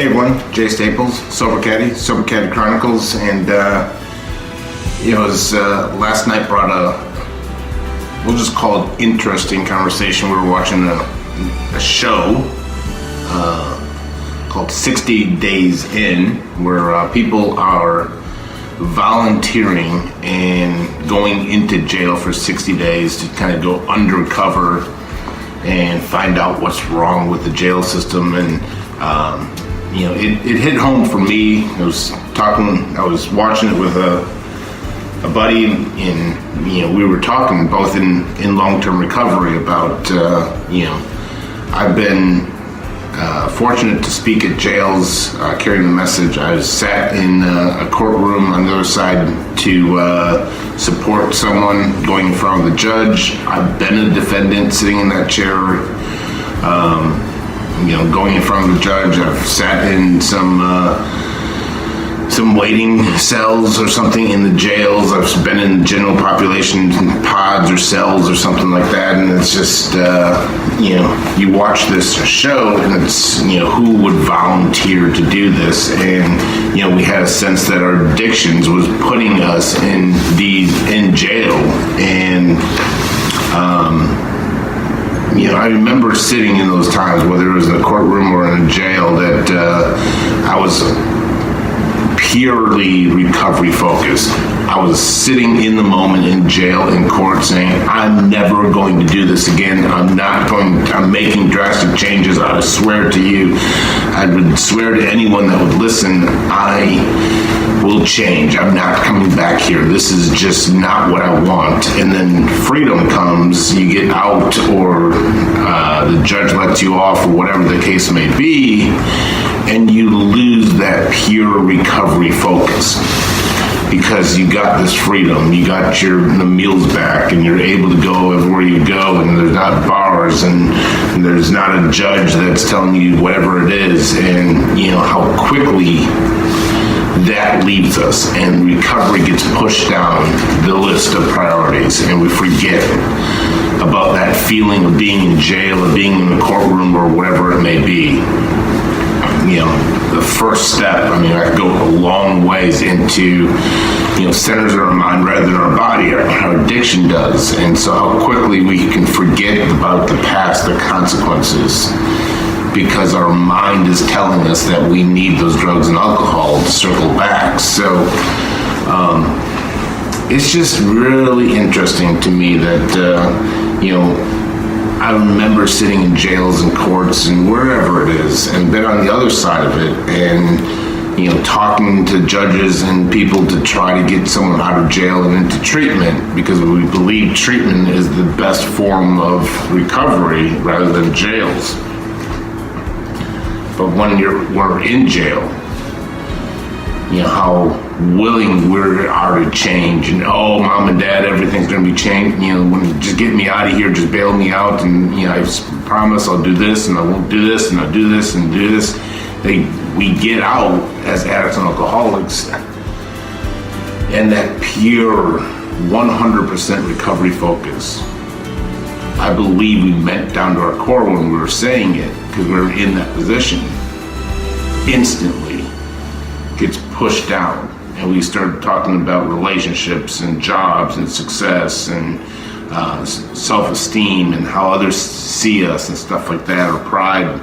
Hey everyone, Jay Staples, Sober Caddy Chronicles, and it was last night brought we'll just call it interesting conversation. We were watching a show called 60 Days In, where people are volunteering and going into jail for 60 days to kind of go undercover and find out what's wrong with the jail system. And it hit home for me. I was watching it with a buddy, and we were talking both in long-term recovery about I've been fortunate to speak at jails, carrying the message. I sat in a courtroom on the other side to support someone going in front of the judge. I've been a defendant sitting in that chair, going in front of the judge. I've sat in some waiting cells or something in the jails. I've been in general population pods or cells or something like that, and it's just you watch this show and it's who would volunteer to do this, and we had a sense that our addictions was putting us in jail. And I remember sitting in those times, whether it was in a courtroom or in a jail, that I was purely recovery focused. I was sitting in the moment in jail, in court, saying, I'm never going to do this again. I'm making drastic changes. I swear to you, I would swear to anyone that would listen, I will change. I'm not coming back here. This is just not what I want. And then freedom comes, you get out, or the judge lets you off, or whatever the case may be, and you lose that pure recovery focus. Because you got this freedom, you got the meals back, and you're able to go everywhere you go, and there's not bars, and there's not a judge that's telling you whatever it is, and how quickly that leaves us, and recovery gets pushed down the list of priorities, and we forget about that feeling of being in jail, or being in the courtroom, or whatever it may be. The first step, I could go a long ways into, centers in our mind rather than our body, our addiction does. And so how quickly we can forget about the past, the consequences, because our mind is telling us that we need those drugs and alcohol to circle back. So it's just really interesting to me that, I remember sitting in jails and courts and wherever it is, and been on the other side of it, and talking to judges and people to try to get someone out of jail and into treatment, because we believe treatment is the best form of recovery rather than jails. But when we're in jail, how willing we are to change, and mom and dad, everything's going to be changed. Just get me out of here, just bail me out, and I promise I'll do this, and I won't do this, and I'll do this and do this. We get out as addicts and alcoholics, and that pure 100% recovery focus, I believe we meant down to our core when we were saying it, because we were in that position, instantly gets pushed down, and we started talking about relationships and jobs and success and self-esteem and how others see us and stuff like that, or pride.